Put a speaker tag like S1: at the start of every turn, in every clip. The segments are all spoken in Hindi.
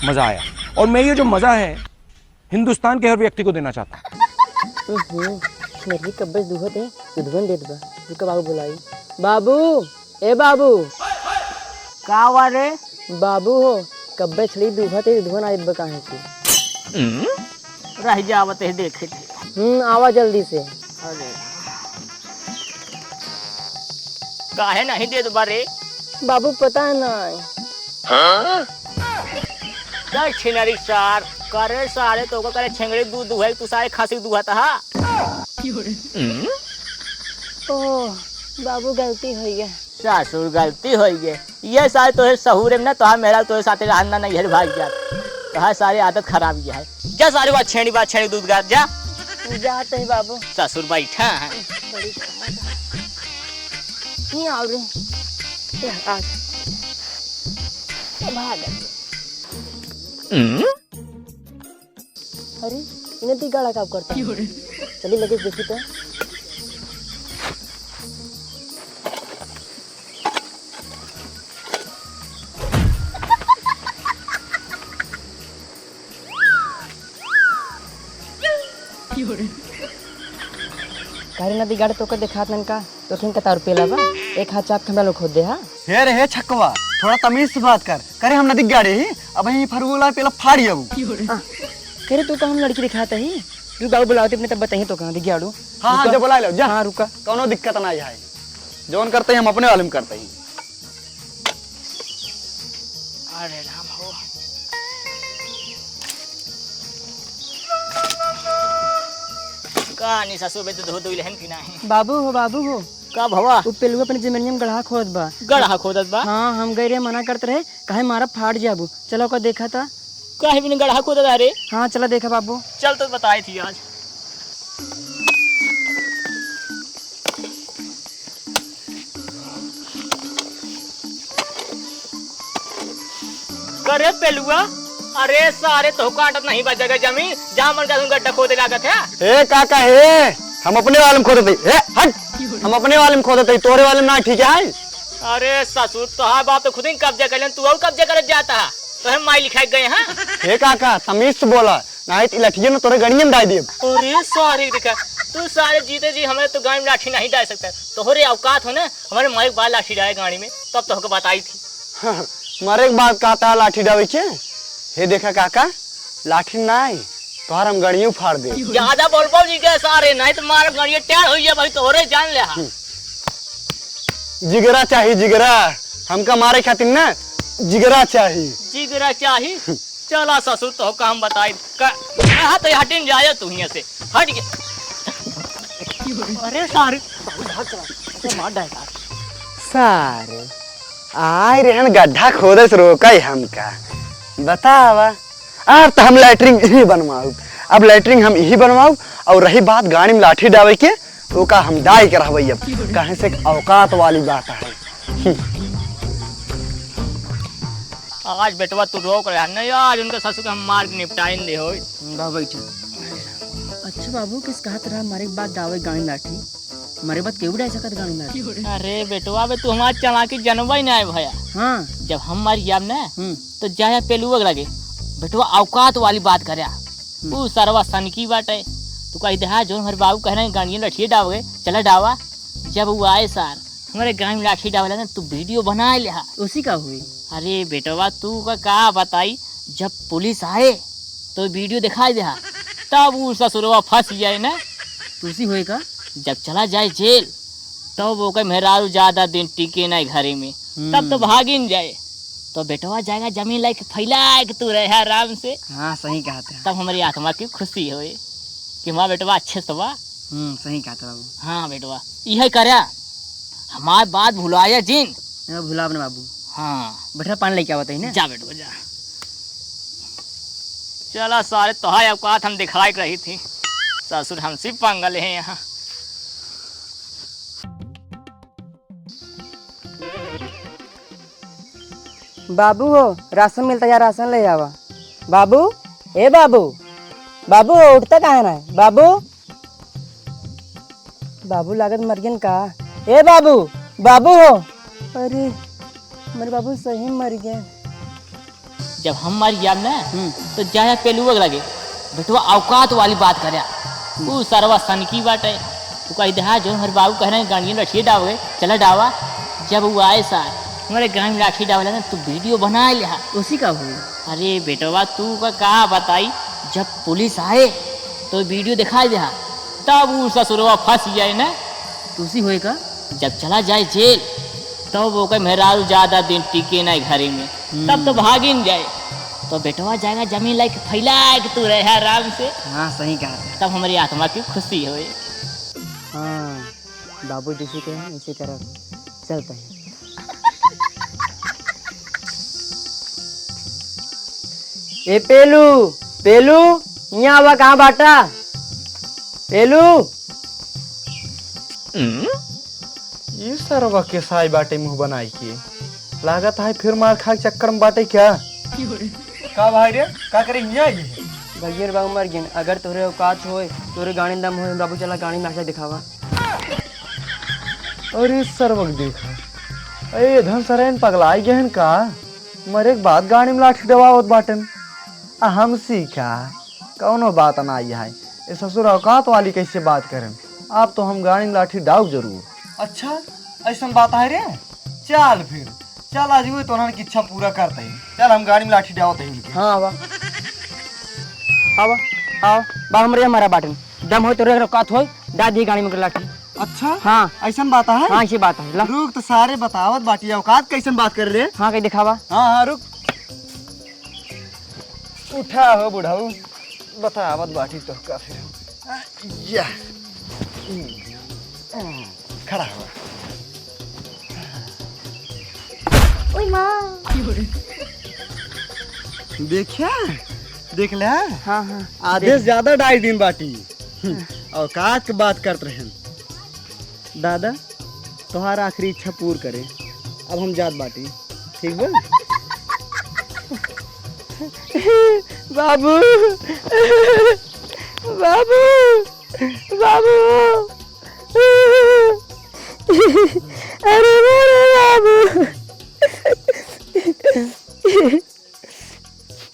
S1: मजा आया और मैं ये जो मजा है हिंदुस्तान के हर व्यक्ति को देना चाहता हूँ।
S2: मेरी कब्बस दुखत है दुधवन देत बा रुका बाबू बुलाई बाबू ए बाबू
S3: का हुआ रे?
S2: बाबू हो कब्बे छड़ी दुखत है दुधवन आइत बा काहे से
S3: रह जावत है देखे थे।
S2: आवा जल्दी से।
S3: अरे काहे नहीं दे दो रे?
S2: बाबू पता है ना
S3: छिनरी सार करे सारे तो को करे छेंगड़ी दूध दुहे तू सारे खासी दुहाता हा।
S2: ओह बाबू गलती हो गया।
S3: सासुर गलती हो गई ये सारे तो सहूरे में ना तो मेरा तो साथे रहना नहीं है भाग जा तो सारी आदत खराब ही है। जा सारी बात छेड़ी दूध गा जा
S2: जाते हैं बाबू।
S3: ससुर बैठा है
S2: नहीं आओ रे आ भाग। अरे इन्हें ती गाड़ा काम करता चलिए लगे देखी तो। कारी नदी गाड़ तो कर दिखात नन का तो खिन का तार पेला बा एक हाथ चाप हमरा लोग खोद दे। हां
S4: हे रे हे छक्कवा थोड़ा तमीज से बात कर करे हम नदी गाड़े ही अब ही फरगुला पेला फाड़ी अब
S2: करे तू का हम लड़की दिखाता ही रुक बाबू बुलाओ अपने तब बताइए तो कहां दिख गाड़ू।
S4: हां जब बुला लो जा।
S2: हां रुका
S4: कोनो दिक्कत ना है जोन करते हैं हम अपने वाले में करते हैं।
S3: अरे राम हो कहानी ससुर बे तो धो लहन की नहीं।
S2: बाबू हो
S3: का भवा
S2: उ पेलुआ अपने जमीनिया में गढ़ा खोद बा।
S3: गढ़ा खोदत बा?
S2: हां हम गए रे मना करते रहे काहे मारा फाड़ जाबू। चलो का देखा था
S3: काहे बिन गढ़ा खोदत रे?
S2: हां चला देखा बाबू।
S3: चल तो बताई थी आज करे पेलुआ। अरे सारे तो काटत नहीं बचेगा जमीन जहाँ मन का गड्ढा खोदे लागत है।
S4: ए काका हे हम अपने वाले में खोदते हे हट हम अपने वाले में खोदते तोरे वाले में ना ठीक है।
S3: अरे ससुर तो हाँ बाप तो खुद ही कब्जा कर लेन तू और कब्जा कर जाता है तो हम माई लिखाई गए हैं।
S4: हे काका तमीज से बोला नहीं तो लठिए ना तोरे गड़िए में डाल दिए।
S3: अरे सॉरी देखा तू सारे जीते जी हमें तो गाड़ी में लाठी नहीं डाल सकता तोहरे औकात हो ना हमारे माई बाल लाठी डाले गाड़ी में तब तो हमको बताई थी।
S4: मारे एक बात कहता लाठी डावे के हे देखा काका लाठी नहीं तोहर हम गड़ियों फाड़ दे।
S3: ज्यादा बोल जी के सारे नहीं तो मार गाड़ी टेढ़ हो भाई तोहरे जान ले।
S4: जिगरा चाहिए जिगरा हमका मारे खातिर ना जिगरा चाहिए।
S3: जिगरा चाहिए चला ससुर तो काम बताई कहा तो हटिन जाए तू यहाँ से हट गया। अरे सारे मार डालेगा
S4: सारे आए रहन गड्ढा खोदे से रोका ही हमका बतावा यार तो हम लैटरिंग यही बनवाऊ अब लैटरिंग हम यही बनवाऊ और रही बात गाड़ी में लाठी डावे के तो का हम डाई के रहबई अब कहे से औकात वाली बात है।
S3: आज बेटवा तू रोक रहा नहीं आज उनका ससुर का हम मार के निपटाइन दे हो।
S2: बाबू अच्छा बाबू किस कहा तरह हमारे बात दावे गाड़ी लाठी हमारे बात केवड़ा ऐसा कर गाड़ी लाठी।
S3: अरे बेटवा बे तू हमारे चलाकी जनवा ही ना भैया।
S2: हाँ
S3: जब हम मारी जाब ना तो जाया पेलुआ लगे बेटवा औकात वाली बात करे वो सरवा सनकी बाटे तू कही दे जो हमारे बाबू कह रहे हैं गाड़ियाँ लाठी डावगे चला डावा जब वो आए सार हमारे गाँव में लाठी डावला ना तू वीडियो बना ले
S2: उसी का हुई।
S3: अरे बेटवा तू का कहा बताई जब पुलिस आए तो वीडियो दिखाई दे तब वो ससुरवा फंस जाए ना
S2: तुसी हुई का
S3: जब चला जाए जेल तो वो कहे मेहरारू ज्यादा दिन टिके नहीं घरे में तब तो भागिन जाए तो बेटवा जाएगा जमीन लाइक फैला के तू रहे आराम से।
S2: हाँ सही कहा था।
S3: तब हमारी आत्मा की खुशी हो कि माँ बेटवा अच्छे से बा।
S2: सही कहा था बाबू।
S3: हाँ बेटवा यही करे हमारी बात भुलाया जिन
S2: भुला अपने बाबू।
S3: हाँ
S2: बैठा पानी लेके आवत है ना
S3: जा बेटवा जा। चला सारे तोहार औकात हम दिखाई रही थी ससुर हमसे पंगल है यहाँ।
S2: बाबू हो राशन मिलता है राशन ले जावा। बाबू ए बाबू बाबू उठता कहाँ ना बाबू बाबू लागत मर गए का? ए बाबू, बाबू हो? अरे मेरे बाबू सही मर गए।
S3: जब हम मर जाब ना तो जाया पेलुआ लगे बेटवा औकात वाली बात करे। तू सरवा सन की बात है। तू कही दे जो हमारे बाबू कह रहे हैं गाड़ियाँ लठिए डावे, चला डावा। जब वो आए सार हमारे गाँव में लाठी डावला ना तू वीडियो बना लिया।
S2: उसी का हुई?
S3: अरे बेटवा तू का कहा बताई, जब पुलिस आए तो वीडियो दिखाई दे, तब वो ससुरवा फंस जाए ना।
S2: उसी हुए का?
S3: जब चला जाए जेल तब वो कहे मेहरारू ज्यादा दिन टिके ना घरे में, तब तो भागिन जाए। तो बेटवा जाएगा जमीन लाके फैला के तू रहे आराम से।
S2: हाँ सही कहा था।
S3: तब हमारी आत्मा की खुशी हो।
S2: हाँ बाबू जैसे कहे इसी तरह चलते हैं। ए पेलू, पेलू यहाँ आवा, कहाँ बाटा? पेलू
S4: ये सरवा के साई बाटे मुंह बनाई के लागत है फिर मार खा के चक्कर में बाटे क्या? का भाई रे का करे यहाँ ये?
S2: भैया बाबू मर गए। अगर तोरे औकात होए तोरे गाड़ी दम होए बाबू चला गाड़ी में दिखावा।
S4: अरे सरवक देखा, अरे धन सरेन पगलाई गहन का मरे के बाद गाड़ी में लाठी दबावत बाटन। हम सीखा कौनो बात ना आई है। ये ससुर औकात वाली कैसे बात करें? आप तो हम गाड़ी में लाठी डाउ जरूर। अच्छा ऐसा बात है रे? चल फिर चल आज वो तो की इच्छा पूरा करते हैं। चल हम गाड़ी में लाठी डावते हैं।
S2: हाँ आवा आवा आओ बा हमरे हमारा बाटन दम हो तोरे औकात होए दादी गाड़ी में लाठी।
S4: अच्छा
S2: हाँ
S4: ऐसा बात है?
S2: हाँ ऐसी बात है। ला
S4: रुक तो सारे बतावत बाटी औकात कैसन बात कर रहे?
S2: हाँ कहीं दिखावा।
S4: हाँ हाँ रुक, उठा हो बुढ़ाऊ बतावत बाटी तो का फिर या खड़ा हुआ।
S5: ओए माँ,
S4: देखिया देख ले।
S2: हाँ हाँ
S4: आदेश ज्यादा 2.5 दिन बाटी औकात की बात करते रहे। दादा तुम्हारा आखिरी इच्छा पूर्ण करे, अब हम जात बाटी ठीक बा?
S2: बाबू बाबू बाबू अरे मेरे बाबू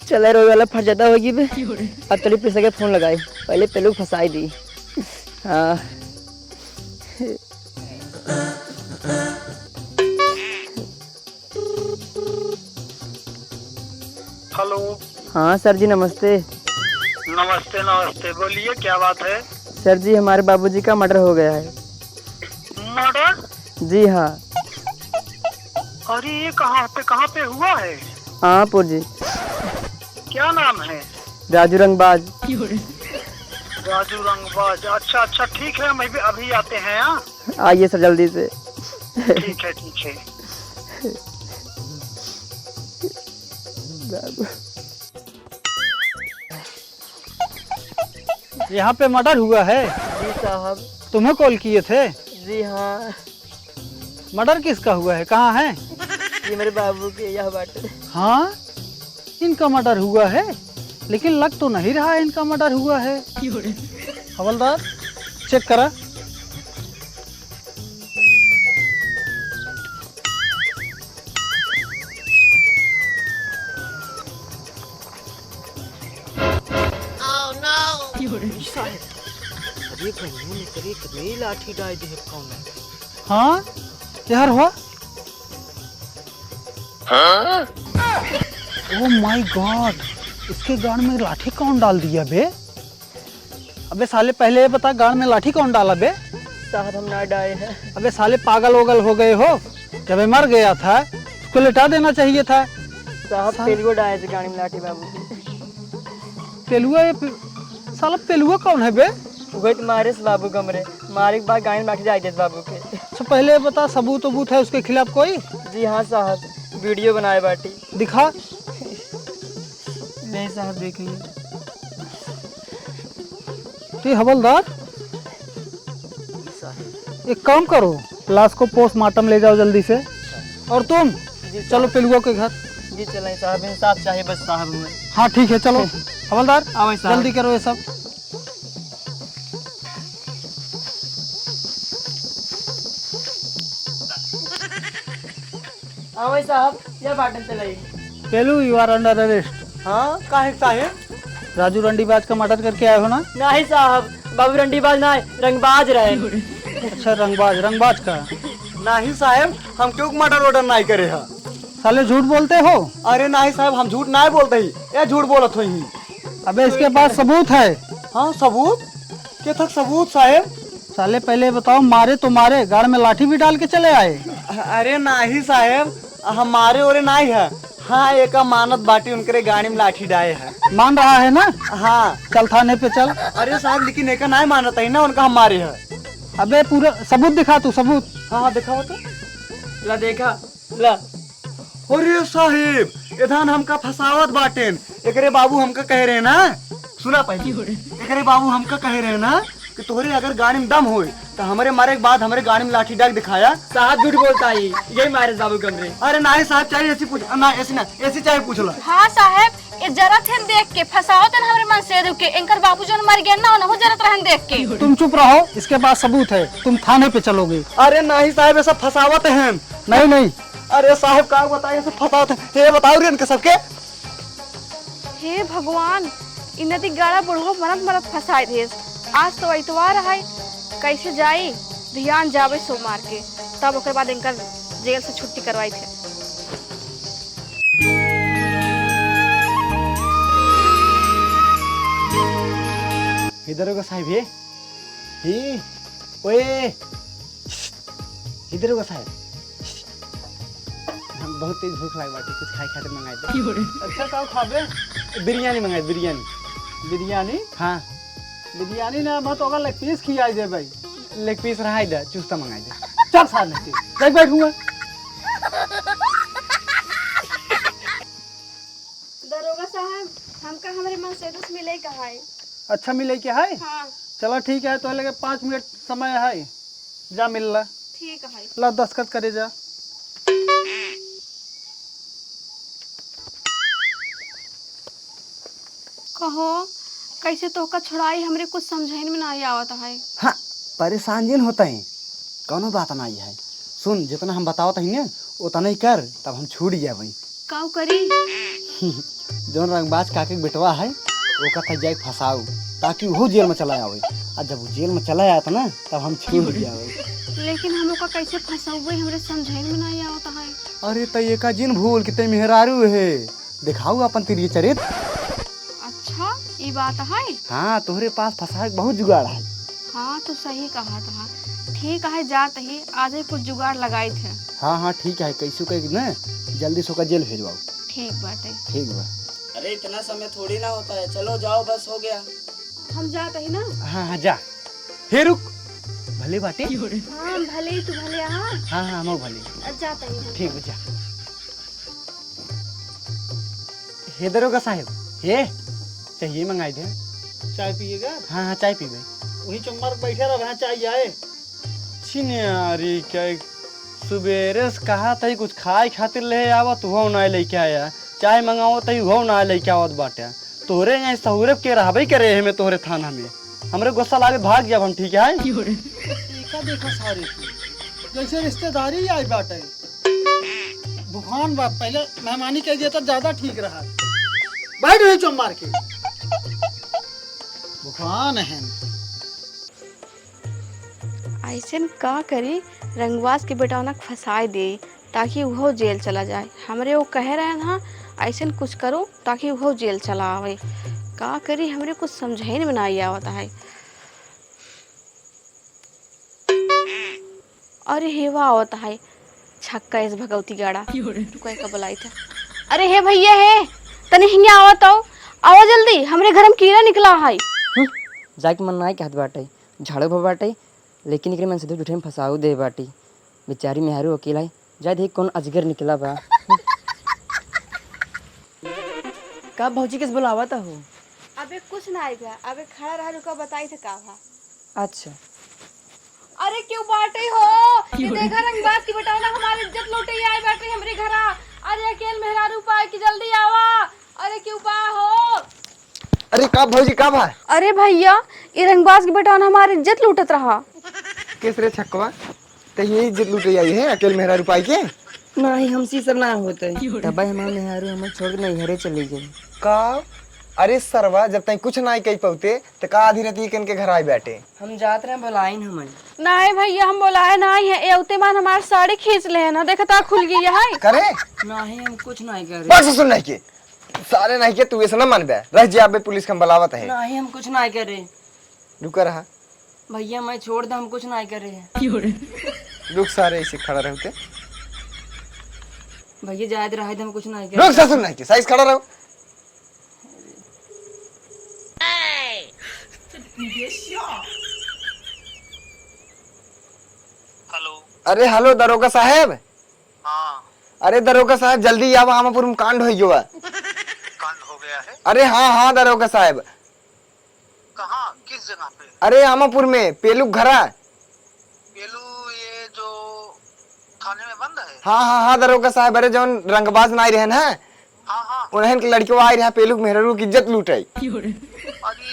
S2: चले रो वाला फट जाता होगी बे। अब चलिए पैसे के फोन लगाए, पहले पेलू फंसाई दी। हाँ
S6: हेलो।
S2: हाँ सर जी नमस्ते।
S6: नमस्ते नमस्ते, बोलिए क्या बात है?
S2: सर जी हमारे बाबूजी का मर्डर हो गया है।
S6: मर्डर?
S2: जी हाँ।
S6: अरे ये कहाँ पे हुआ है?
S2: हाँपुर जी।
S6: क्या नाम है?
S2: राजू रंगबाज।
S6: राजू रंगबाज। अच्छा अच्छा ठीक है, मैं भी अभी आते हैं। हाँ
S2: आइए सर जल्दी से।
S6: ठीक है ठीक है।
S7: यहाँ पे मर्डर हुआ है?
S2: जी साहब।
S7: तुम्हें कॉल किए थे?
S2: जी हाँ।
S7: मर्डर किसका हुआ है? कहाँ है?
S2: ये मेरे बाबू के यह बात।
S7: हाँ इनका मर्डर हुआ है, लेकिन लग तो नहीं रहा है इनका मर्डर हुआ है। हवलदार चेक करा। हाँ यार हुआ। ओह माय गॉड, इसके गाड़ में लाठी कौन डाल दिया बे? अबे साले पहले ये बता गाड़ में लाठी कौन डाला बे?
S2: साहब हम ना डाले हैं।
S7: अबे साले पागल वगल हो गए हो? जब ये मर गया था उसको लिटा देना चाहिए था।
S2: साहब पेलुआ डाले थे गाड़ी में लाठी बाबू के।
S7: पेलुआ? साला पेलुआ कौन है बे?
S2: वही तुम्हारे बाबू कमरे मारे के बाद गाड़ी में लाठी डाल थे बाबू के।
S7: अच्छा पहले ये बता सबूत वबूत है उसके खिलाफ कोई?
S2: जी हाँ साहब, वीडियो बनाए बाटी।
S7: दिखा।
S2: नहीं साहब देखेंगे।
S7: तो हवलदार एक काम करो, लाश को पोस्टमार्टम ले जाओ जल्दी से। और तुम चलो पेलुआ के घर।
S2: जी चलें साहब, इंसाफ चाहिए बस साहब हमें।
S7: हाँ ठीक है चलो। हवलदार
S2: आओ साहब।
S7: जल्दी करो ये सब।
S2: हाँ भाई साहब, ये बाटन चलाई।
S7: पेलू यू आर अंडर अरेस्ट।
S4: हाँ काहे साहेब?
S7: राजू रंडीबाज का मर्डर करके आए हो ना?
S2: नहीं साहब, बाबू रंडीबाज ना रंगबाज रहे।
S7: अच्छा, रंगबाज का।
S4: नहीं साहेब, हम क्यों मर्डर ऑर्डर नहीं करे है।
S7: साले झूठ बोलते हो।
S4: अरे नहीं साहब, हम झूठ नहीं बोलते ही, ये झूठ बोलत होई।
S7: अबे इसके पास सबूत है।
S4: हाँ सबूत? क्या तक सबूत साहेब?
S7: साले पहले बताओ, मारे तो मारे, गाड़ में लाठी भी डाल के चले आए।
S4: अरे नहीं साहेब, हमारे ओरे नहीं है। हाँ एक मानत बाटी उनके गाड़ी में लाठी डाले है।
S7: मान रहा है ना?
S4: हाँ।
S7: चल थाने पे चल।
S4: अरे साहब लेकिन एक नहीं मानता ही ना, उनका हमारे है।
S7: अबे पूरा सबूत दिखा तू, सबूत।
S4: हाँ दिखाओ तो।
S2: ला देखा, ला।
S4: अरे साहेब, इधर हमका फसावत बाटेन। एकरे बाबू हमका कह रहे ना, सुना पहले, एकरे बाबू हमका कह रहे ना कि तोहरे अगर गाड़ी में दम होए तो हमारे मारे के बाद हमारे गाड़ी में लाठी डाक दिखाया।
S2: साहब झूठ बोलता ही, यही मारे बाबू कमरे।
S4: अरे नहीं साहब, चाहिए ऐसी पूछ ना, ऐसी चाहिए पूछ लो।
S5: हाँ साहेब, ये जरत है देख के फसाओ तन हमरे मन से रुके इनकर बाबू जन मर गए ना हो जरत रहन देख के।
S7: तुम चुप रहो, इसके पास सबूत है, तुम थाने पे चलोगे।
S4: अरे नहीं साहब, ऐसा फसावत है।
S7: नहीं।
S4: अरे साहब का बताइए, ऐसा फसावत है। ये बताओ रे इनके सबके।
S5: हे भगवान, इनती गाड़ा बुढ़ो मरत फसाए थे। आज तो इतवार है, कैसे जाई ध्यान जावे सोमवार के, तब ओकर बाद इनकर जेल से छुट्टी करवाई थे।
S4: इधर होगा साहब, ये ओए इधर होगा साहब। हम बहुत तेज भूख लगी बाटी, कुछ खाए खाते मंगाए दे। अच्छा साहब खाबे? बिरयानी मंगाए, बिरयानी। हाँ
S7: बिरयानी ना मत होगा, लेग पीस खिलाई दे भाई।
S4: लेग पीस रहा इधर, चूस्ता मंगाए दे।
S7: चल साले से देख बैठूंगा।
S5: दरोगा साहब, हमका हमारे मन से तो मिले कहा है।
S7: अच्छा मिले क्या है?
S5: हाँ
S7: चलो ठीक है, तो लगे 5 मिनट समय है, जा मिल ला।
S5: ठीक है।
S7: ला दस्तखत करे जा।
S5: कहो कैसे तो का छुड़ाई, हमरे कुछ समझाइन में नहीं आवत है।
S4: हाँ परेशान जिन होता है, कौनो बात नहीं है। सुन, जितना हम बतावत है ना उतना ही कर, तब हम छूट जाए।
S5: काऊ करी?
S4: जौन रंगबाज काके बेटवा है ओका तक जाए फसाऊ, ताकि वो जेल में चला आवे। और जब वो जेल में चला आया था ना, तब हम छूट जाए।
S5: लेकिन हम लोग का कैसे फंसावे हमरे समझाइन में नहीं आवत है।
S4: अरे तो ये का जिन भूल कि ते मेहरारू है, दिखाऊ अपन तेरी चरित्र।
S5: अच्छा ये बात है।
S4: हाँ तोहरे पास फंसा के बहुत जुगाड़ है।
S5: हाँ तो सही कहा था। ठीक है, जाते ही आज ही कुछ जुगाड़ लगाए थे।
S4: हाँ ठीक है, कैसे कह ना जल्दी से ओका जेल भेजवाओ।
S5: ठीक बात है।
S4: ठीक बा।
S2: अरे इतना समय थोड़ी ना होता है, चलो जाओ बस हो गया।
S5: हम जाते ही ना।
S4: हाँ जा। हे रुक, भले बाटे।
S5: हाँ भले तू भले। हाँ
S4: हम भले
S5: जाते ही।
S4: ठीक बचा। हे दरोगा साहब, हे चाहिए मंगाई दे।
S7: चाय पिएगा?
S4: हाँ चाय पीबे।
S7: वही चुम्बर बैठे रह, चाय आए।
S4: छिन्यारी क्या सुबेरे से कहा था कुछ खाए खातिर ले आवत, वो ना लेके आया। चाय मंगाओ तही वो ना लेके आवत बाटे। तोरे यहाँ सहुरे के रहबे करे है, मैं तोरे थाना में हमरे गुस्सा लागे भाग जब हम। ठीक है
S7: देखा देखा सारे जैसे रिश्तेदारी आई बाटे। भगवान बाप पहले मेहमानी कह दिया तो ज्यादा ठीक रहा। बैठ रही चुम मार के। भगवान है।
S5: ऐसे का करी, रंगबाज के बेटा उनक फंसाए दे ताकि वो जेल चला जाए। हमरे वो कह रहे हैं ना ऐसे कुछ करो ताकि वो जेल चला आवे। का करी, हमरे कुछ समझाइन में नहीं आवता है। अरे हेवा आवता है छक्का इस भगवती गाड़ा। तू कह बुलाई था? अरे हे भैया है, तने हिंगे आवत आओ जल्दी, हमरे घर में कीड़ा निकला है।
S2: जाके मन नहीं कहत बाटे, झाड़ो भर बाटे, लेकिन एकरे मन से तो झूठे में फसाऊ दे बाटी। बेचारी मेहरू अकेला है, जा देख कौन अजगर निकला बा। का भौजी किस बुलावा था हो?
S5: अबे कुछ ना आई गया, अबे खड़ा रहा, रुका बताई थे का भा।
S2: अच्छा।
S5: अरे क्यों बाटे हो? ये देखा रंगबाज की बेटा ना हमारी इज्जत लूटे आई बैठे हमरे घरा। अरे अकेले मेहरारू पाए कि जल्दी आवा। अरे क्यों बा हो?
S4: अरे का भौजी का बा?
S5: अरे भैया, ये रंगबाज की बेटा ना हमारी इज्जत लूटत रहा।
S4: किस रे छक्कवा ते ये इज्जत लूटे आई है अकेले मेहरारू पाई के?
S2: नहीं हमसे सब ना होते तब हमारे मेहरारू हमें छोड़ के नैहरे चली गई।
S4: का अरे सरवा जब तक कुछ नहीं कही पौते तो का आधी राती कन के घर आए बैठे।
S2: हम जाते रहे बुलाइन हमें।
S5: नहीं भैया हम बोलाए नहीं है एवते मान हमारे साड़ी खींच ले ना देखता खुल गई है।
S4: करे
S2: नहीं हम कुछ नहीं कर रहे।
S4: बस सुन नहीं के सारे नहीं के तू ऐसा ना मन बे रह जी आप पुलिस का बलावत है।
S2: नहीं हम कुछ नहीं कर रहे
S4: रुक रहा
S2: भैया मैं छोड़ दे हम कुछ नहीं कर रहे।
S4: रुक सारे ऐसे खड़ा रहते
S2: भैया जायद रहे हम कुछ नहीं कर
S4: रुक सा सुन नहीं के साइज खड़ा रहो।
S6: हेलो।
S4: अरे हेलो दरोगा साहब।
S6: हाँ
S4: अरे दरोगा साहब जल्दी आओ आमापुर में कांड हो गया।
S6: कांड हो गया है।
S4: अरे हाँ हाँ दरोगा साहब।
S6: कहाँ किस जगह पे?
S4: अरे आमापुर में पेलू घरा।
S6: पेलू ये जो थाने में बंद है।
S4: हाँ हाँ हाँ दरोगा साहब अरे जौन रंगबाज नाई रहे ना
S6: हाँ हाँ।
S4: उन्हें के लड़कियों आई रहा पेलू मेहरारू की इज्जत लूटे।
S6: अरे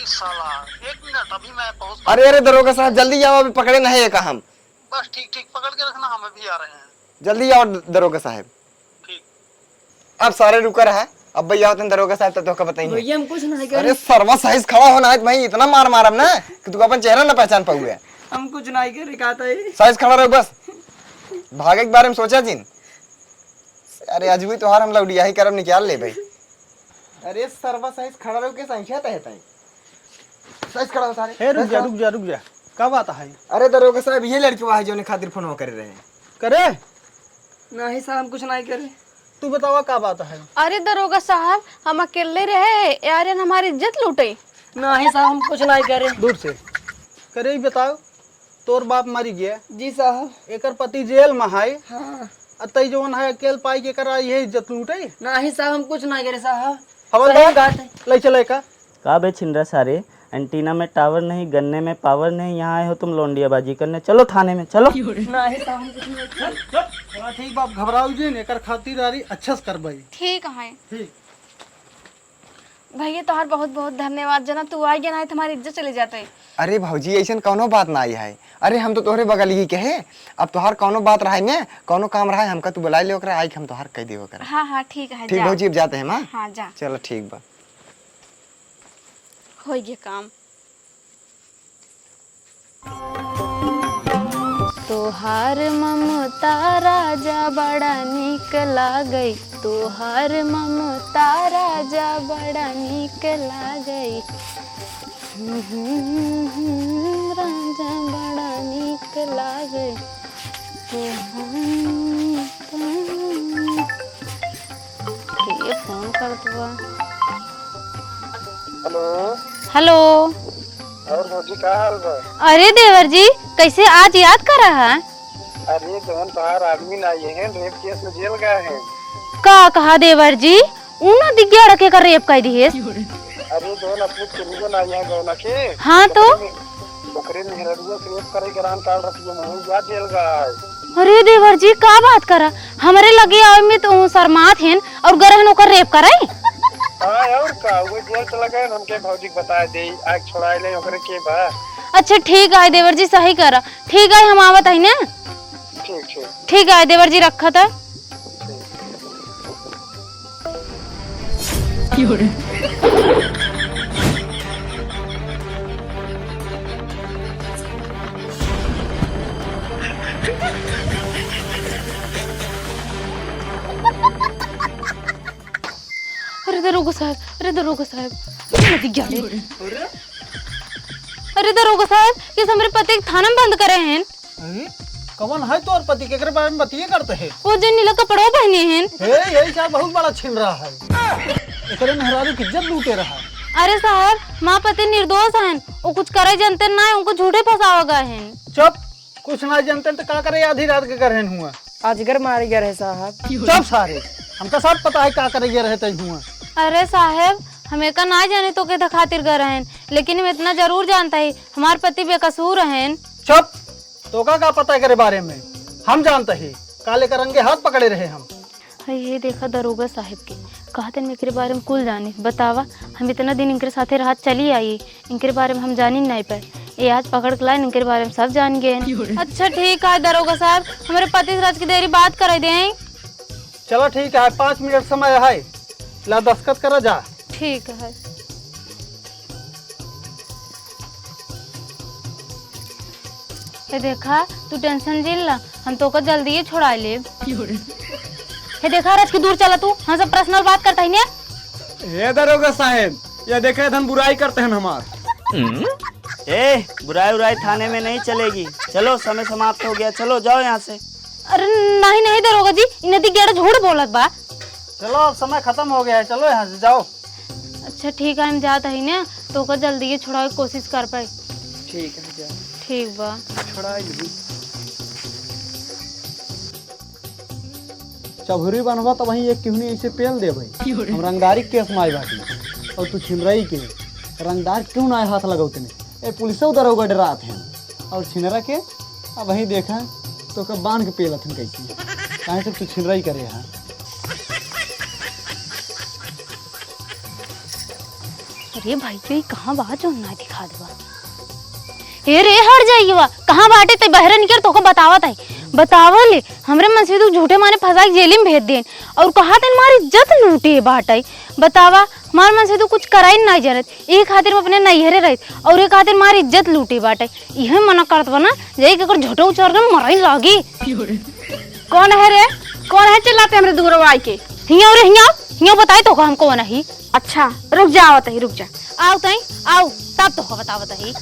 S6: साला एक मिनट अभी मैं पहुँच।
S4: अरे अरे दरोगा साहब जल्दी आओ अभी पकड़े नहीं है का हम।
S6: बस ठीक ठीक पकड़ के रखना हम भी आ रहे हैं।
S4: जल्दी आओ दरोगा साहब।
S6: ठीक।
S4: अब सारे रुका रहा अब भैया होते दरोगा साहब तो का बताइए।
S2: भैया हम कुछ नहीं कर
S4: अरे सर्वा साइज खड़ा होना है भाई इतना मार मारम ना कि तू अपन चेहरा ना पहचान पाऊगे।
S2: हम कुछ नहीं कर रहे कहता है।
S4: साइज खड़ा रहो बस भागे के बारे में सोचा जिन। अरे आज भी त्योहार हम लौडिया ही करम निकाल ले भाई। अरे सर्वा साइज खड़ा रहो के संख्या तय है साइज खड़ा हो सारे।
S7: हे रुक जा कब आता है?
S4: अरे दरोगा साहब ये लड़की वहां जो ने खातिर फोन कर रहे हैं।
S7: करे
S2: नहीं साहब हम कुछ नहीं कर रहे।
S7: तू बतावा कब आता है?
S5: अरे दरोगा साहब हम अकेले रहे यार हमारी इज्जत लूटे।
S2: नहीं साहब हम कुछ नहीं कर रहे।
S7: दूर से करे ही बताओ तोर बाप मरी गया
S2: जी साहब।
S7: एकर पति जेल में है
S2: हाँ
S7: अतई जवन है अकेल पाई के करा ये इज्जत लूटे।
S2: नहीं साहब हम कुछ नहीं करे साहब।
S7: हवलदार ले चले का
S8: का बे छिंदरा सारे एंटीना में टावर नहीं गन्ने में पावर नहीं यहाँ आए हो तुम लोंडियाबाजी करने चलो थाने में चलो।
S2: नहीं साहब हम कुछ नहीं कर।
S7: ठीक बाप घबराओ जी एकर खातिरदारी अच्छा से करबई।
S5: ठीक है
S7: ठीक।
S5: भैया तोहार बहुत बहुत धन्यवाद जना तू आई गया नहीं तुम्हारी इज्जत चली जाते।
S4: अरे भाजी ऐसा कौनो बात ना आई है। अरे हम तो तोहरे बगल ही कहे अब तोहार कौनो बात रहा है कौनो काम रहा है हमका तू बुला ले ओकरा आई हम तोहार कह देव ओकरा।
S5: हाँ हाँ ठीक है
S4: ठीक
S5: जा।
S4: भाजी अब जाते हैं माँ।
S5: हाँ जा
S4: चलो ठीक बा।
S5: हो गया काम। तोहार ममता राजा बड़ा निक लागई तोहार ममता राजा बड़ा निक लागई राजा बड़ा निक लागई ये फोन कर दो। हेलो
S6: और भौजी का हाल बा?
S5: अरे देवर जी कैसे आज याद कर रहा है?
S6: अरे जवन तोहार आदमी ना ये हैं रेप केस में जेल गए हैं।
S5: का कहा देवर जी उना दिग्या रखे कर रेप कर दिए।
S6: अरे जवन अपने चुनियो ना यहाँ गौना के
S5: हाँ तो
S6: ओकरे मेहररुआ से रेप करे के रान काल रखिए मुंह जा जेल गए।
S5: अरे देवर जी का बात करा हमरे लगे आवे में तो शर्मात हैं और गरहन होकर रेप कराई।
S6: हाँ और का वो जेल चला गए हमके भौजी को बता दे आग छोड़ा ले ओकरे के बा।
S5: अच्छा ठीक है देवर जी सही करा ठीक है हम आवत है ना।
S6: ठीक ठीक
S5: ठीक है देवर जी रखा था। अरे दरोगा साहब अरे दरोगा साहब अरे दरोगा साहब ये हमारे पति थाना में बंद करे हैं।
S7: अरे कौन है तोर पति केकरे बारे में बतिए करते हैं?
S5: वो जो नीला कपड़ा पहने हैं।
S7: हे यही साहब बहुत बड़ा छीन रहा है एकरे मेहरारू की इज्जत लूटे रहा है।
S5: अरे साहब माँ पति निर्दोष हैं वो कुछ करे जानते ना उनको झूठे फंसावा गए हैं।
S7: चुप कुछ ना जानते तो का करे आधी रात के करहन हुआ
S2: अजगर मारे गए रहे साहब।
S7: चुप सारे हमका सब पता है का करे ये रहते हुआ।
S5: अरे साहब हमें का ना जाने तो के खातिर गए हैं लेकिन हम इतना जरूर जानता है हमारे पति बेकसूर हैं।
S7: चुप तो का पता है करे बारे में हम जानते हैं काले का रंगे हाथ पकड़े रहे हम।
S5: ये देखा दरोगा साहब के कहते इनके बारे में कुल जाने बतावा हम इतना दिन इनके साथे रात चली आई इनके बारे में हम जान ही नहीं पाए ये आज पकड़ के लाए इनके बारे में सब जान गए। अच्छा ठीक है दरोगा साहब हमारे पति राज की देरी बात कर दें।
S7: चलो ठीक है, 5 मिनट समय है, ला दस्तखत करो जा।
S5: ठीक है।
S9: हे देखा तू टेंशन झेल ला, हम तो को जल्दी ही छोड़ा ले। हे देखा राज की दूर चला तू, हम सब पर्सनल बात करता ही नहीं।
S4: ये दरोगा साहब, ये देखे हम बुराई करते हैं हमार।
S8: ए बुराई उराई थाने में नहीं चलेगी, चलो समय समाप्त हो गया, चलो जाओ यहाँ से।
S9: अरे नहीं नहीं दरोगा जी, इन नदी गेड़ा झूठ बोलत बा।
S7: चलो अब समय खत्म हो गया है, चलो यहाँ से जाओ।
S9: अच्छा ठीक है, हम जात ही ना, तो को जल्दी ही छुड़ावे की कोशिश कर पाए।
S4: ठीक है जा,
S9: ठीक बा।
S7: चबूरी बनवा तो वहीं एक क्यों ऐसे पेल दे भाई, हम रंगदारी केस में आई बाटी और तू छिनराई के रंगदार क्यों ना हाथ लगाओ तने। ए पुलिस उधर होगा डरात हैं और छिनरा के अब वहीं देखा तो कब बांध के पेलत हन कैसी कहाँ से तू छिनराई करे यहाँ।
S9: अरे भाई ये कहाँ बात जो ना दिखा देवा। ए रे हट जाइए वा, कहाँ बाटे ते बहरे निकल तो को बतावत है। बतावले हमरे मन से तू झूठे माने फंसा के जेल में भेज देन और कहा तेन मारी इज्जत लूटे बाटे। बतावा मार मन से तू कुछ कराई ना जरत, एक खातिर अपने नैहरे रही और एक खातिर मारी इज्जत लूटे बाटे। यह मना करत बना जई के झोटो उचार के मराई लागी।
S5: कौन है रे, कौन है चिल्लाते हमरे दूर आई के।
S9: हिया रे हिया बताई तो हम कौन है।
S5: अच्छा रुक जा, आवत है, रुक जा।
S9: आओ तई आओ तब तो बतावत है।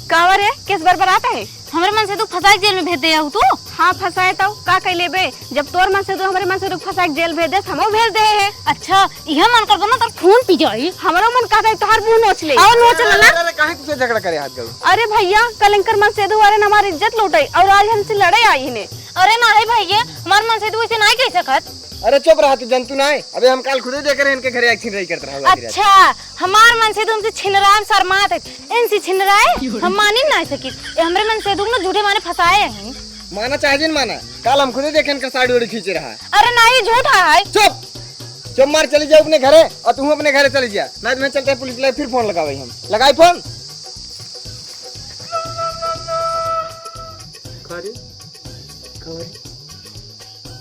S5: कावर है, किस बार बरात है।
S9: हमरे मन से तू फंसा जेल में भेज दे तू।
S5: हाँ फंसाए तो का कह लेबे, जब तोर मन से तू हमरे मन से तू फंसा के जेल भेज दे, हमो भेज दे है।
S9: अच्छा यह मन कर दो ना, तर खून पी जाई।
S5: हमरो मन कहता है तोहर मुंह नोच ले।
S9: आओ नोच ले ना।
S4: अरे काहे तुझसे झगड़ा करे हाथ गड़ू।
S5: अरे भैया कलंकर मन से दुआरे ने हमारी इज्जत लूटाई और आज हमसे लड़े आई ने।
S9: अरे नहीं भैया, हमार मन से तू ऐसे नहीं कह सकत।
S4: अरे चुप रहा तू, जंतु ना है। अबे हम कल खुदे देख रहे हैं इनके घरे एक छिनराई करते रहा।
S9: अच्छा हमार मन से तुमसे छिनराए शर्मात है, इनसे छिनराए हम मानी नहीं सकी। हमरे मन से तुम ना झूठे माने फंसाए हैं।
S4: माना चाहे जिन माना, कल हम खुदे देखे इनका साड़ी उड़ी खींच रहा है।
S9: अरे नहीं झूठा है।
S4: चुप मार, चली जाओ अपने घरे और तुम अपने घरे चली जा, नहीं तो मैं चलते पुलिस ले फिर फोन लगावे। हम लगाई फोन।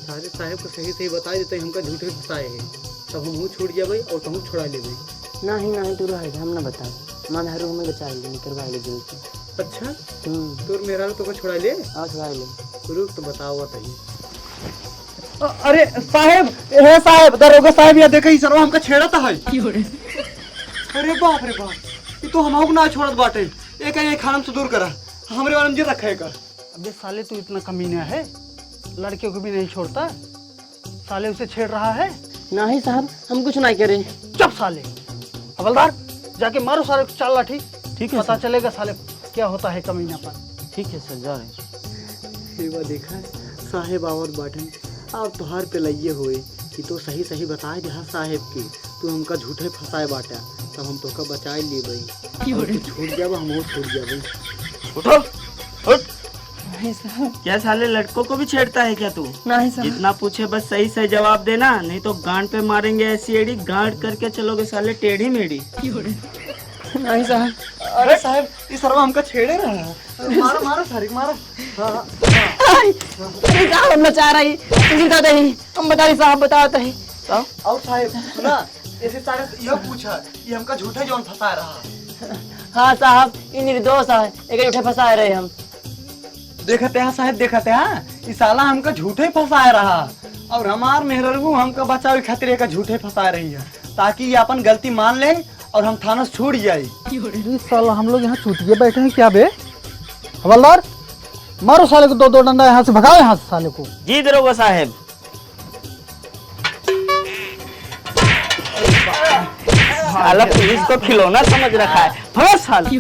S7: सारे साहब को सही सही बता देते हमका झूठे फंसाए हैं, तब हम छूट जाबे और तुम छोड़ा लेबे।
S2: नहीं नहीं तू रह हम ना बता, मां हरू हमें बचा ले निकलवा ले जेल से।
S7: अच्छा तोर मेरा तो को छोड़ा ले
S2: आ छुड़ा ले।
S7: रुक तो बताओ बताइए। अरे साहब, हे साहब, दरोगा साहब, या देखई सरवा हमका छेड़ता है। अरे बाप रे बाप, ये तो हम ना छोड़त बाटे। एक खानम से दूर करा, हमरे वाले जी रखे कर। अबे साले तू इतना कमीना है, लड़कियों को भी नहीं छोड़ता, साले उसे छेड़ रहा है।
S2: नहीं साहब हम कुछ नहीं करे।
S7: चुप साले, हवलदार जाके मारो साले को चाल लाठी।
S8: ठीक है
S7: पता चलेगा साले क्या होता है कमीनापन।
S8: ठीक है सर, जा रहे।
S7: सेवा देखा साहेब आवत बाटन, अब तुहार पे लइये हुए कि तो सही सही बताए जहाँ साहेब के तू हमका झूठे फंसाए बाटा, तब हम तोका बचाए ले भाई। छूट जाब हम छूट जाब।
S8: उठो उठ।
S2: नहीं साहब।
S8: क्या साले लड़कों को भी छेड़ता है क्या तू?
S2: नहीं साहब।
S8: जितना पूछे बस सही सही जवाब देना, नहीं तो गांड पे मारेंगे ऐसी एड़ी, गांड करके चलोगे साले टेढ़ी मेढ़ी।
S2: नहीं साहब।
S7: अरे साहब ये सरवा हमका छेड़े रहा है। मारो मारो सारी मारो। हाँ
S2: अरे साहब हम चाह रही बताते ही, हम बता रही साहब बताते ही।
S7: और साहब सुना, ऐसे सारे यह पूछा ये हमका झूठे जौन फंसा रहा।
S2: हाँ साहब ये निर्दोष है, एक झूठे फंसाए रहे हम।
S7: देखते हैं साहब, देखते हैं, इस साला हमका झूठे फंसा रहा और हमार मेहरबू हमका बचावे खातिर एक झूठे फंसा रही है, ताकि ये अपन गलती मान ले और हम थाना से छूट जाए। इस साला हम लोग यहाँ छूटिए बैठे हैं क्या बे? हवलदार मारो साले को, दो डंडा यहाँ से भगाओ यहाँ से साले को।
S8: जी दरोगा साहब। साला पुलिस को खिलौना समझ रखा है, भगा साला।